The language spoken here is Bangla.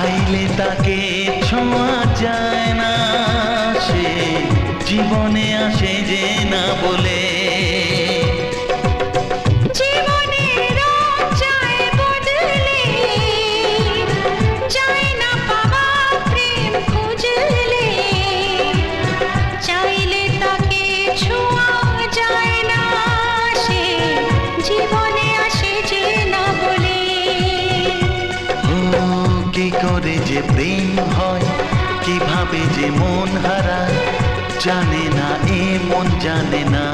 চাইলে তাকে ছোঁয়া যায় না, সে জীবনে আসে যে না বলে। কি করে যে প্রেম হয়, কিভাবে যে মন হারায়, জানে না এ মন জানে না।